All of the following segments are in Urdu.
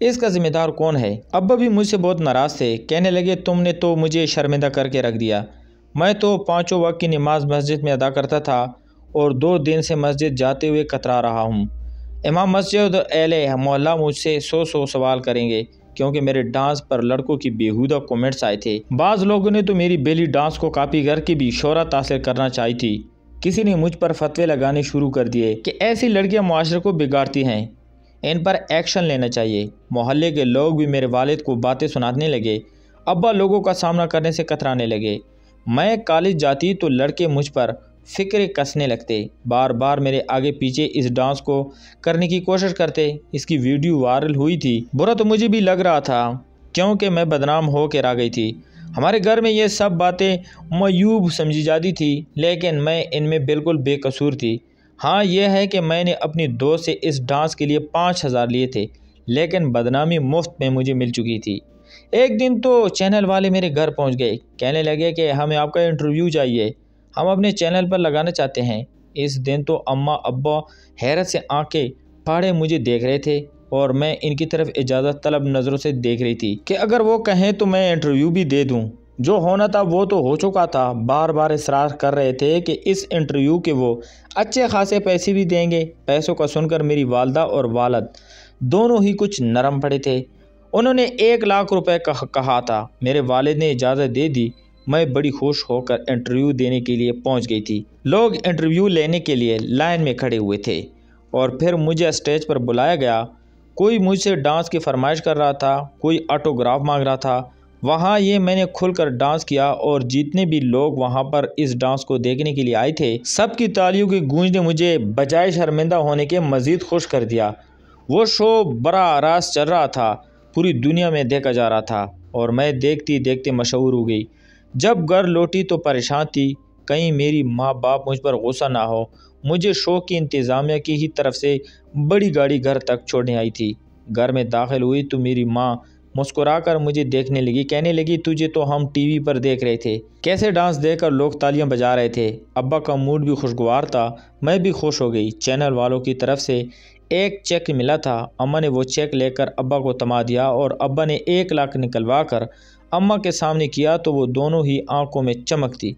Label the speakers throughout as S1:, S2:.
S1: اس کا ذمہ دار کون ہے؟ ابا بھی مجھ سے بہت ناراض تھے، کہنے لگے تم نے تو مجھے شرمندہ کر کے رکھ دیا۔ میں تو 5 وقت کی نماز مسجد میں ادا کرتا تھا اور 2 دن سے مسجد جاتے ہوئے کترا رہا ہوں۔ امام مسجد اور اہل محلہ مجھ سے 100 سوال کریں گے کیونکہ میرے ڈانس پر لڑکوں کی بیہودہ کومنٹس آئے تھے۔ بعض لوگوں نے تو میری بیلی ڈانس کو کاپی کر کے بھی شہرت حاصل کرنا چاہی تھی۔ کسی نے مجھ پر فتوے لگانے شروع کر دیے کہ ایسی لڑکیاں معاشرے کو بگاڑتی ہیں، ان پر ایکشن لینا چاہیے۔ محلے کے لوگ بھی میرے والد کو باتیں سنانے لگے۔ ابا لوگوں کا سامنا کرنے سے کترانے لگے۔ میں کالج جاتی تو لڑکے مجھ پر فکرے کسنے لگتے، بار بار میرے آگے پیچھے اس ڈانس کو کرنے کی کوشش کرتے۔ اس کی ویڈیو وائرل ہوئی تھی۔ برا تو مجھے بھی لگ رہا تھا کیونکہ میں بدنام ہو کے رہ گئی تھی۔ ہمارے گھر میں یہ سب باتیں معیوب سمجھی جاتی تھی، لیکن میں ان میں بالکل بے قصور تھی۔ ہاں یہ ہے کہ میں نے اپنی دوست سے اس ڈانس کے لیے 5000 لیے تھے، لیکن بدنامی مفت میں مجھے مل چکی تھی۔ ایک دن تو چینل والے میرے گھر پہنچ گئے، کہنے لگے کہ ہمیں آپ کا انٹرویو چاہیے، ہم اپنے چینل پر لگانا چاہتے ہیں۔ اس دن تو اماں ابا حیرت سے آنکھیں پھاڑے مجھے دیکھ رہے تھے اور میں ان کی طرف اجازت طلب نظروں سے دیکھ رہی تھی کہ اگر وہ کہیں تو میں انٹرویو بھی دے دوں۔ جو ہونا تھا وہ تو ہو چکا تھا۔ بار بار اصرار کر رہے تھے کہ اس انٹرویو کے وہ اچھے خاصے پیسے بھی دیں گے۔ پیسوں کا سن کر میری والدہ اور والد دونوں ہی کچھ نرم پڑے تھے۔ انہوں نے 1 لاکھ روپے کہا تھا۔ میرے والد نے اجازت دے دی۔ میں بڑی خوش ہو کر انٹرویو دینے کے لیے پہنچ گئی تھی۔ لوگ انٹرویو لینے کے لیے لائن میں کھڑے ہوئے تھے اور پھر مجھے اسٹیج پر بلایا گیا۔ کوئی مجھ سے ڈانس کی فرمائش کر رہا تھا، کوئی آٹوگراف مانگ رہا تھا۔ وہاں یہ میں نے کھل کر ڈانس کیا اور جتنے بھی لوگ وہاں پر اس ڈانس کو دیکھنے کے لیے آئے تھے، سب کی تالیوں کی گونج نے مجھے بجائے شرمندہ ہونے کے مزید خوش کر دیا۔ وہ شو براہ راست چل رہا تھا، پوری دنیا میں دیکھا جا رہا تھا اور میں دیکھتی دیکھتے مشہور ہو گئی۔ جب گھر لوٹی تو پریشان تھی، کہیں میری ماں باپ مجھ پر غصہ نہ ہو۔ مجھے شو کی انتظامیہ کی ہی طرف سے بڑی گاڑی گھر تک چھوڑنے آئی تھی۔ گھر میں داخل ہوئی تو میری ماں مسکرا کر مجھے دیکھنے لگی، کہنے لگی تجھے تو ہم ٹی وی پر دیکھ رہے تھے، کیسے ڈانس دیکھ کر لوگ تالیاں بجا رہے تھے۔ ابا کا موڈ بھی خوشگوار تھا، میں بھی خوش ہو گئی۔ چینل والوں کی طرف سے ایک چیک ملا تھا، اماں نے وہ چیک لے کر ابا کو تھما دیا اور ابا نے 1 لاکھ نکلوا کر اماں کے سامنے کیا تو وہ دونوں ہی آنکھوں میں چمک تھی۔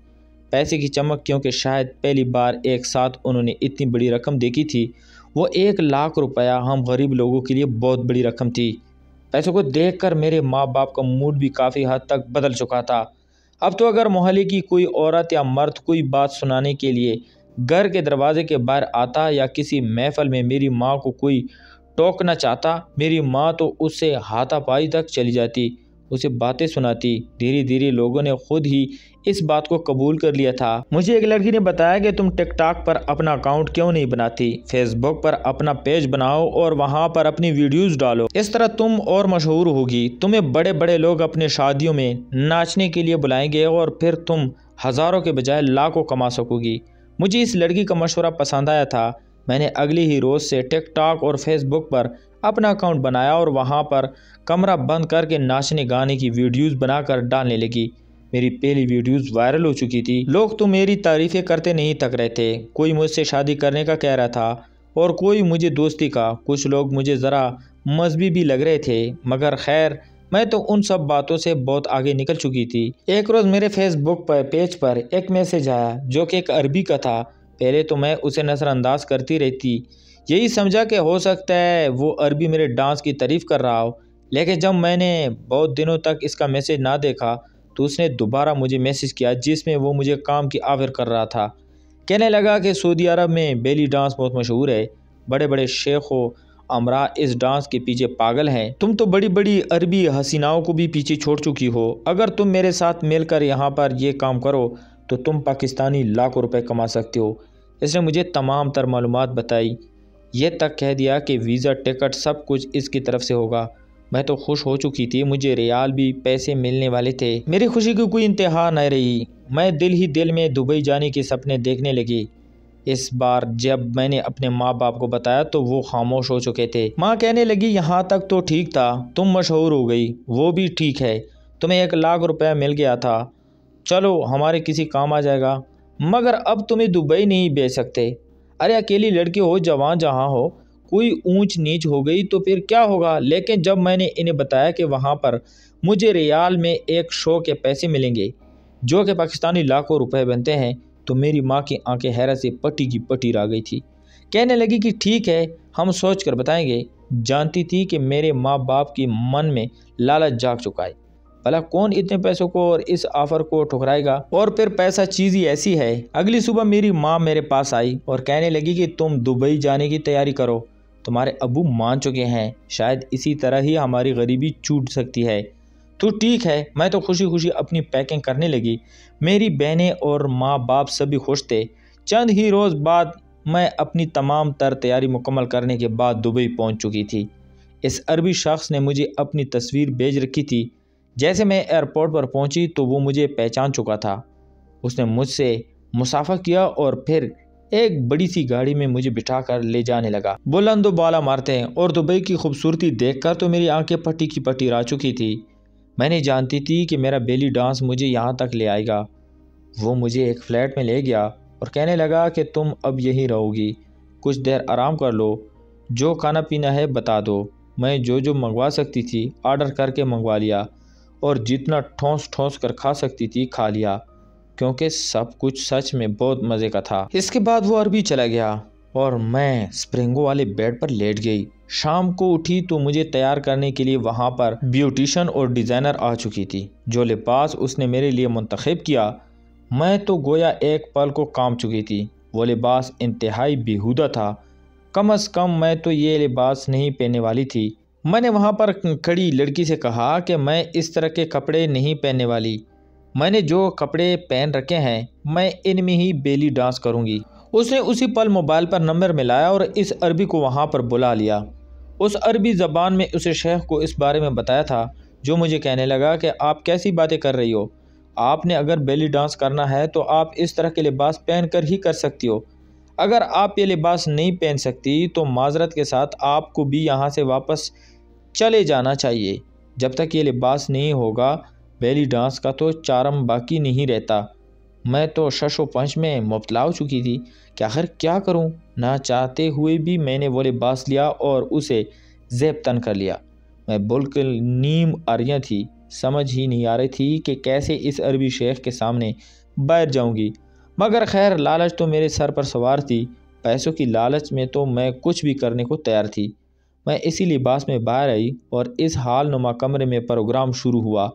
S1: پیسے کی چمک، کیونکہ شاید پہلی بار ایک ساتھ انہوں نے اتنی بڑی رقم دیکھی تھی۔ وہ 1 لاکھ روپیہ ہم غریب لوگوں کے لیے بہت بڑی رقم تھی۔ پیسوں کو دیکھ کر میرے ماں باپ کا موڈ بھی کافی حد تک بدل چکا تھا۔ اب تو اگر محلے کی کوئی عورت یا مرد کوئی بات سنانے کے لیے گھر کے دروازے کے باہر آتا یا کسی محفل میں میری ماں کو کوئی ٹوکنا چاہتا، میری ماں تو اس سے ہاتھا پائی تک چلی جاتی، اسے باتیں سناتی۔ دھیرے دھیرے لوگوں نے خود ہی اس بات کو قبول کر لیا تھا۔ مجھے ایک لڑکی نے بتایا کہ تم ٹک ٹاک پر اپنا اکاؤنٹ کیوں نہیں بناتی، فیس بک پر اپنا پیج بناؤ اور وہاں پر اپنی ویڈیوز ڈالو، اس طرح تم اور مشہور ہوگی، تمہیں بڑے بڑے لوگ اپنے شادیوں میں ناچنے کے لیے بلائیں گے اور پھر تم ہزاروں کے بجائے لاکھوں کما سکو گی۔ مجھے اس لڑکی کا مشورہ پسند آیا تھا۔ میں نے اگلی ہی روز سے ٹک ٹاک اور فیس بک پر اپنا اکاؤنٹ بنایا اور وہاں پر کمرہ بند کر کے ناچنے گانے کی ویڈیوز بنا کر ڈالنے لگی۔ میری پہلی ویڈیوز وائرل ہو چکی تھی۔ لوگ تو میری تعریفیں کرتے نہیں تھک رہے تھے، کوئی مجھ سے شادی کرنے کا کہہ رہا تھا اور کوئی مجھے دوستی کا۔ کچھ لوگ مجھے ذرا مذہبی بھی لگ رہے تھے، مگر خیر میں تو ان سب باتوں سے بہت آگے نکل چکی تھی۔ ایک روز میرے فیس بک پیج پر ایک میسج آیا جو کہ ایک عربی کا تھا۔ پہلے تو میں اسے نظر انداز کرتی رہتی، یہی سمجھا کہ ہو سکتا ہے وہ عربی میرے ڈانس کی تعریف کر رہا ہو، لیکن جب میں نے بہت دنوں تک اس کا میسج نہ دیکھا تو اس نے دوبارہ مجھے میسج کیا جس میں وہ مجھے کام کی آفر کر رہا تھا۔ کہنے لگا کہ سعودی عرب میں بیلی ڈانس بہت مشہور ہے، بڑے بڑے شیخ و امراء اس ڈانس کے پیچھے پاگل ہیں، تم تو بڑی بڑی عربی حسیناؤں کو بھی پیچھے چھوڑ چکی ہو، اگر تم میرے ساتھ مل کر یہاں پر یہ کام کرو تو تم پاکستانی لاکھوں روپے کما سکتے ہو۔ اس نے مجھے تمام تر معلومات بتائی، یہ تک کہہ دیا کہ ویزا، ٹکٹ سب کچھ اس کی طرف سے ہوگا۔ میں تو خوش ہو چکی تھی، مجھے ریال بھی پیسے ملنے والے تھے۔ میری خوشی کی کوئی انتہا نہ رہی، میں دل ہی دل میں دبئی جانے کے سپنے دیکھنے لگی۔ اس بار جب میں نے اپنے ماں باپ کو بتایا تو وہ خاموش ہو چکے تھے۔ ماں کہنے لگی یہاں تک تو ٹھیک تھا، تم مشہور ہو گئی، وہ بھی ٹھیک ہے، تمہیں 1 لاکھ روپے مل گیا تھا، چلو ہمارے کسی کام آ جائے گا، مگر اب تمہیں دبئی نہیں بھیج سکتے۔ ارے اکیلی لڑکی ہو، جوان جہاں ہو، کوئی اونچ نیچ ہو گئی تو پھر کیا ہوگا، لیکن جب میں نے انہیں بتایا کہ وہاں پر مجھے ریال میں ایک شو کے پیسے ملیں گے جو کہ پاکستانی لاکھوں روپے بنتے ہیں، تو میری ماں کی آنکھیں حیرت سے پٹی کی پٹی رہ گئی تھی۔ کہنے لگی کہ ٹھیک ہے، ہم سوچ کر بتائیں گے۔ جانتی تھی کہ میرے ماں باپ کی من میں لالچ جاگ چکا ہے، بھلا کون اتنے پیسوں کو اور اس آفر کو ٹھکرائے گا، اور پھر پیسہ چیز ہی ایسی ہے۔ اگلی صبح میری ماں میرے پاس آئی اور کہنے لگی کہ تم دبئی جانے کی تیاری کرو، تمہارے ابو مان چکے ہیں، شاید اسی طرح ہی ہماری غریبی چھوٹ سکتی ہے۔ تو ٹھیک ہے، میں تو خوشی خوشی اپنی پیکنگ کرنے لگی۔ میری بہنیں اور ماں باپ سبھی خوش تھے۔ چند ہی روز بعد میں اپنی تمام تر تیاری مکمل کرنے کے بعد دبئی پہنچ چکی تھی۔ اس عربی شخص نے مجھے اپنی تصویر بھیج رکھی تھی۔ جیسے میں ایئرپورٹ پر پہنچی تو وہ مجھے پہچان چکا تھا۔ اس نے مجھ سے مصافحہ کیا اور پھر ایک بڑی سی گاڑی میں مجھے بٹھا کر لے جانے لگا، بلند و بالا مارتے ہیں، اور دبئی کی خوبصورتی دیکھ کر تو میری آنکھیں پٹی کی پٹی رہ چکی تھی۔ میں نہیں جانتی تھی کہ میرا بیلی ڈانس مجھے یہاں تک لے آئے گا۔ وہ مجھے ایک فلیٹ میں لے گیا اور کہنے لگا کہ تم اب یہیں رہو گی، کچھ دیر آرام کر لو، جو کھانا پینا ہے بتا دو۔ میں جو منگوا سکتی تھی آرڈر کر کے منگوا لیا، اور جتنا ٹھونس ٹھونس کر کھا سکتی تھی کھا لیا، کیونکہ سب کچھ سچ میں بہت مزے کا تھا۔ اس کے بعد وہ عربی چلا گیا اور میں سپرنگوں والے بیڈ پر لیٹ گئی۔ شام کو اٹھی تو مجھے تیار کرنے کے لیے وہاں پر بیوٹیشن اور ڈیزائنر آ چکی تھی۔ جو لباس اس نے میرے لیے منتخب کیا، میں تو گویا ایک پل کو کام چکی تھی۔ وہ لباس انتہائی بیہودہ تھا، کم از کم میں تو یہ لباس نہیں پہننے والی تھی۔ میں نے وہاں پر کھڑی لڑکی سے کہا کہ میں اس طرح کے کپڑے نہیں پہننے والی، میں نے جو کپڑے پہن رکھے ہیں میں ان میں ہی بیلی ڈانس کروں گی۔ اس نے اسی پل موبائل پر نمبر ملایا اور اس عربی کو وہاں پر بلا لیا۔ اس عربی زبان میں اسے شیخ کو اس بارے میں بتایا تھا، جو مجھے کہنے لگا کہ آپ کیسی باتیں کر رہی ہو، آپ نے اگر بیلی ڈانس کرنا ہے تو آپ اس طرح کے لباس پہن کر ہی کر سکتی ہو۔ اگر آپ یہ لباس نہیں پہن سکتی تو معذرت کے ساتھ آپ کو بھی یہاں سے واپس چلے جانا چاہیے۔ جب تک یہ لباس نہیں ہوگا بیلی ڈانس کا تو چارم باقی نہیں رہتا۔ میں تو شش و پنج میں مبتلا ہو چکی تھی کہ آخر کیا کروں۔ نہ چاہتے ہوئے بھی میں نے وہ لباس لیا اور اسے زیب تن کر لیا۔ میں بالکل نیم آریاں تھی، سمجھ ہی نہیں آ رہی تھی کہ کیسے اس عربی شیخ کے سامنے باہر جاؤں گی، مگر خیر لالچ تو میرے سر پر سوار تھی۔ پیسوں کی لالچ میں تو میں کچھ بھی کرنے کو تیار تھی۔ میں اسی لباس میں باہر آئی اور اس حال نما کمرے میں پروگرام شروع ہوا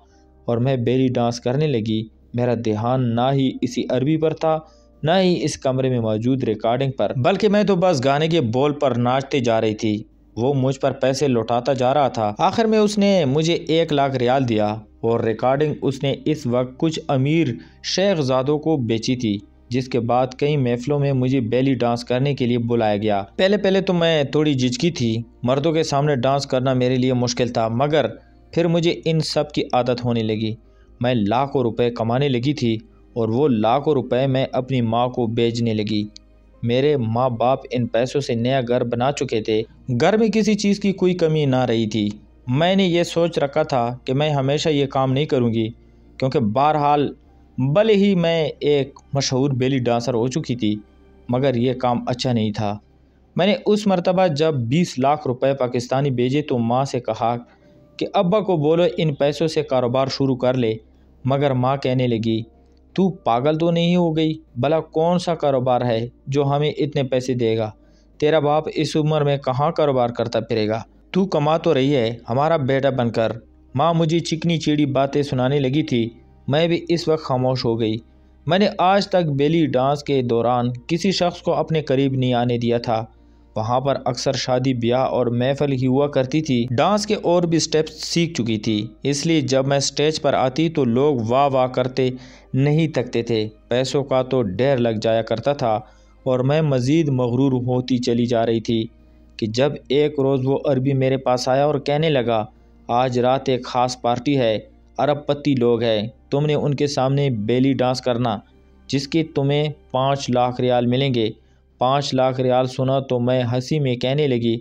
S1: اور میں بیلی ڈانس کرنے لگی۔ میرا دھیان نہ ہی اسی عربی پر تھا، نہ ہی اس کمرے میں موجود ریکارڈنگ پر، بلکہ میں تو بس گانے کے بول پر ناچتے جا رہی تھی۔ وہ مجھ پر پیسے لوٹاتا جا رہا تھا۔ آخر میں اس نے مجھے 1 لاکھ ریال دیا اور ریکارڈنگ اس نے اس وقت کچھ امیر شیخ زادوں کو بیچی تھی، جس کے بعد کئی محفلوں میں مجھے بیلی ڈانس کرنے کے لیے بلایا گیا۔ پہلے تو میں تھوڑی جھجکی تھی، مردوں کے سامنے ڈانس کرنا میرے لیے مشکل تھا، مگر پھر مجھے ان سب کی عادت ہونے لگی۔ میں لاکھوں روپے کمانے لگی تھی اور وہ لاکھوں روپے میں اپنی ماں کو بھیجنے لگی۔ میرے ماں باپ ان پیسوں سے نیا گھر بنا چکے تھے، گھر میں کسی چیز کی کوئی کمی نہ رہی تھی۔ میں نے یہ سوچ رکھا تھا کہ میں ہمیشہ یہ کام نہیں کروں گی، کیونکہ بہرحال بھلے ہی میں ایک مشہور بیلی ڈانسر ہو چکی تھی، مگر یہ کام اچھا نہیں تھا۔ میں نے اس مرتبہ جب 20 لاکھ روپے پاکستانی بھیجے تو ماں سے کہا کہ ابا کو بولو ان پیسوں سے کاروبار شروع کر لے، مگر ماں کہنے لگی تو پاگل تو نہیں ہو گئی، بھلا کون سا کاروبار ہے جو ہمیں اتنے پیسے دے گا، تیرا باپ اس عمر میں کہاں کاروبار کرتا پھرے گا، تو کما تو رہی ہے ہمارا بیٹا بن کر۔ ماں مجھے چکنی چیڑی باتیں سنانے لگی تھی، میں بھی اس وقت خاموش ہو گئی۔ میں نے آج تک بیلی ڈانس کے دوران کسی شخص کو اپنے قریب نہیں آنے دیا تھا۔ وہاں پر اکثر شادی بیاہ اور محفل ہی ہوا کرتی تھی۔ ڈانس کے اور بھی سٹیپس سیکھ چکی تھی، اس لیے جب میں سٹیج پر آتی تو لوگ واہ واہ کرتے نہیں تھکتے تھے۔ پیسوں کا تو ڈھیر لگ جایا کرتا تھا اور میں مزید مغرور ہوتی چلی جا رہی تھی کہ جب ایک روز وہ عربی میرے پاس آیا اور کہنے لگا آج رات ایک خاص پارٹی ہے، ارب پتی لوگ ہیں، تم نے ان کے سامنے بیلی ڈانس کرنا، جس کے تمہیں 5 لاکھ ریال ملیں گے۔ 5 لاکھ ریال سنا تو میں ہنسی میں کہنے لگی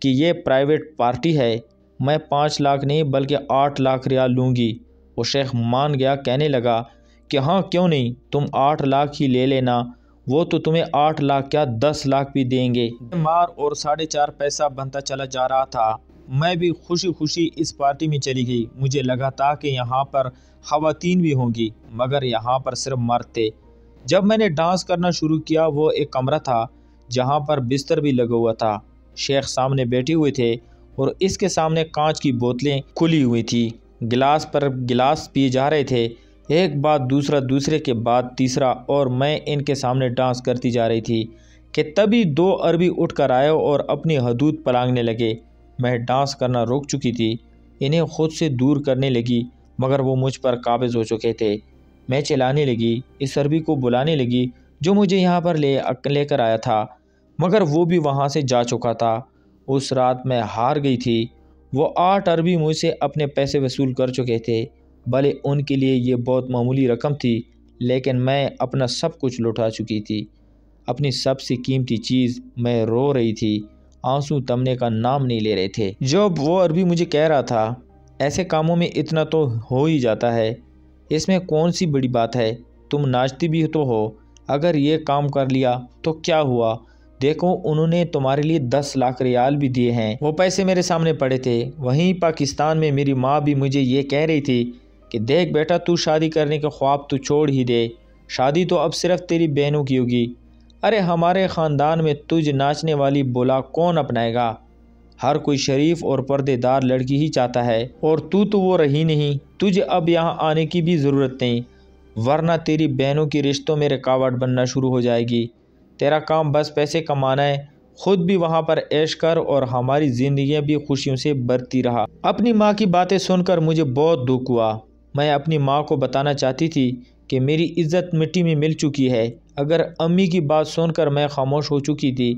S1: کہ یہ پرائیویٹ پارٹی ہے، میں 5 لاکھ نہیں بلکہ 8 لاکھ ریال لوں گی۔ وہ شیخ مان گیا، کہنے لگا کہ ہاں کیوں نہیں، تم 8 لاکھ ہی لے لینا، وہ تو تمہیں 8 لاکھ کیا 10 لاکھ بھی دیں گے۔ مار اور 4.5 پیسہ بنتا چلا جا رہا تھا۔ میں بھی خوشی خوشی اس پارٹی میں چلی گئی۔ مجھے لگا تھا کہ یہاں پر خواتین بھی ہوں گی، مگر یہاں پر صرف مرد تھے۔ جب میں نے ڈانس کرنا شروع کیا، وہ ایک کمرہ تھا جہاں پر بستر بھی لگا ہوا تھا۔ شیخ سامنے بیٹھے ہوئے تھے اور اس کے سامنے کانچ کی بوتلیں کھلی ہوئی تھی، گلاس پر گلاس پیے جا رہے تھے، ایک بعد دوسرا، دوسرے کے بعد تیسرا، اور میں ان کے سامنے ڈانس کرتی جا رہی تھی کہ تبھی 2 عربی اٹھ کر آئے اور اپنی حدود پلانگنے لگے۔ میں ڈانس کرنا روک چکی تھی، انہیں خود سے دور کرنے لگی، مگر وہ مجھ پر قابض ہو چکے تھے۔ میں چلانے لگی، اس عربی کو بلانے لگی جو مجھے یہاں پر لے کر آیا تھا، مگر وہ بھی وہاں سے جا چکا تھا۔ اس رات میں ہار گئی تھی۔ وہ 8 عربی مجھ سے اپنے پیسے وصول کر چکے تھے، بھلے ان کے لیے یہ بہت معمولی رقم تھی، لیکن میں اپنا سب کچھ لوٹا چکی تھی، اپنی سب سے قیمتی چیز۔ میں رو رہی تھی، آنسو تھمنے کا نام نہیں لے رہے تھے۔ جب وہ عربی مجھے کہہ رہا تھا، ایسے کاموں میں اتنا تو ہو ہی جاتا ہے، اس میں کون سی بڑی بات ہے، تم ناچتی بھی تو ہو، اگر یہ کام کر لیا تو کیا ہوا، دیکھو انہوں نے تمہارے لیے 10 لاکھ ریال بھی دیے ہیں۔ وہ پیسے میرے سامنے پڑے تھے۔ وہیں پاکستان میں میری ماں بھی مجھے یہ کہہ رہی تھی کہ دیکھ بیٹا، تو شادی کرنے کے خواب تو چھوڑ ہی دے، شادی تو اب صرف تیری بہنوں کی ہوگی۔ ارے ہمارے خاندان میں تجھ ناچنے والی بولا کون اپنائے گا، ہر کوئی شریف اور پردے دار لڑکی ہی چاہتا ہے، اور تو وہ رہی نہیں، تجھے اب یہاں آنے کی بھی ضرورت نہیں، ورنہ تیری بہنوں کی رشتوں میں رکاوٹ بننا شروع ہو جائے گی۔ تیرا کام بس پیسے کمانا ہے، خود بھی وہاں پر عیش کر اور ہماری زندگیاں بھی خوشیوں سے بھرتی رہا۔ اپنی ماں کی باتیں سن کر مجھے بہت دکھ ہوا۔ میں اپنی ماں کو بتانا چاہتی تھی کہ میری عزت مٹی میں مل چکی ہے، اگر امی کی بات سن کر میں خاموش ہو چکی تھی۔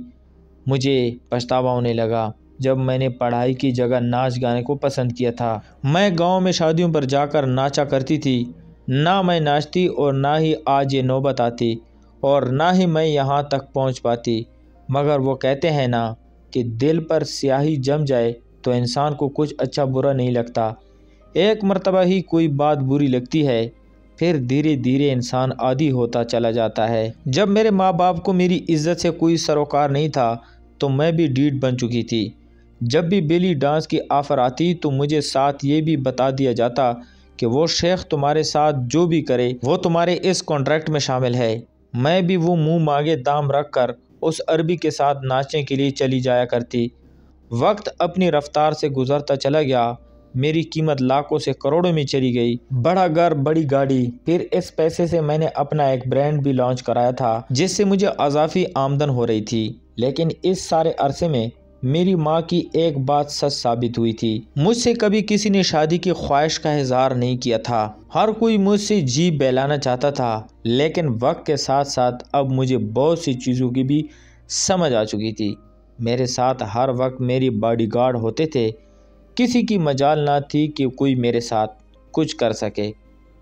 S1: مجھے پچھتاوا ہونے لگا جب میں نے پڑھائی کی جگہ ناچ گانے کو پسند کیا تھا۔ میں گاؤں میں شادیوں پر جا کر ناچا کرتی تھی، نہ میں ناچتی اور نہ ہی آج یہ نوبت آتی، اور نہ ہی میں یہاں تک پہنچ پاتی، مگر وہ کہتے ہیں نا کہ دل پر سیاہی جم جائے تو انسان کو کچھ اچھا برا نہیں لگتا، ایک مرتبہ ہی کوئی بات بری لگتی ہے، پھر دھیرے دھیرے انسان عادی ہوتا چلا جاتا ہے۔ جب میرے ماں باپ کو میری عزت سے کوئی سروکار نہیں تھا تو میں بھی ڈھیٹ بن چکی تھی۔ جب بھی بیلی ڈانس کی آفر آتی تو مجھے ساتھ یہ بھی بتا دیا جاتا کہ وہ شیخ تمہارے ساتھ جو بھی کرے وہ تمہارے اس کانٹریکٹ میں شامل ہے۔ میں بھی وہ منہ مانگے دام رکھ کر اس عربی کے ساتھ ناچنے کے لیے چلی جایا کرتی۔ وقت اپنی رفتار سے گزرتا چلا گیا، میری قیمت لاکھوں سے کروڑوں میں چلی گئی، بڑا گھر بڑی گاڑی، پھر اس پیسے سے میں نے اپنا ایک برانڈ بھی لانچ کرایا تھا جس سے مجھے اضافی آمدن ہو رہی تھی۔ لیکن اس سارے عرصے میں میری ماں کی ایک بات سچ ثابت ہوئی تھی، مجھ سے کبھی کسی نے شادی کی خواہش کا اظہار نہیں کیا تھا، ہر کوئی مجھ سے جی بہلانا چاہتا تھا، لیکن وقت کے ساتھ ساتھ اب مجھے بہت سی چیزوں کی بھی سمجھ آ چکی تھی۔ میرے ساتھ ہر وقت میری باڈی گارڈ ہوتے تھے، کسی کی مجال نہ تھی کہ کوئی میرے ساتھ کچھ کر سکے۔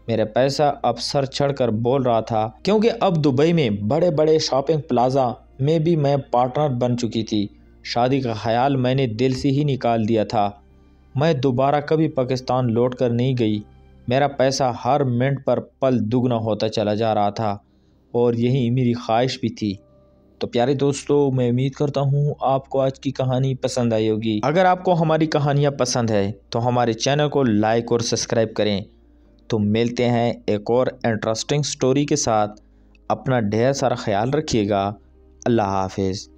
S1: میرا پیسہ اب سر چڑھ کر بول رہا تھا، کیونکہ اب دبئی میں بڑے بڑے شاپنگ پلازا میں بھی میں پارٹنر بن چکی تھی۔ شادی کا خیال میں نے دل سے ہی نکال دیا تھا۔ میں دوبارہ کبھی پاکستان لوٹ کر نہیں گئی۔ میرا پیسہ ہر منٹ پر پل دگنا ہوتا چلا جا رہا تھا، اور یہی میری خواہش بھی تھی۔ تو پیارے دوستو، میں امید کرتا ہوں آپ کو آج کی کہانی پسند آئی ہوگی۔ اگر آپ کو ہماری کہانیاں پسند ہے تو ہمارے چینل کو لائک اور سبسکرائب کریں۔ تو ملتے ہیں ایک اور انٹرسٹنگ سٹوری کے ساتھ۔ اپنا ڈھیر سارا خیال رکھیے گا۔ اللہ حافظ۔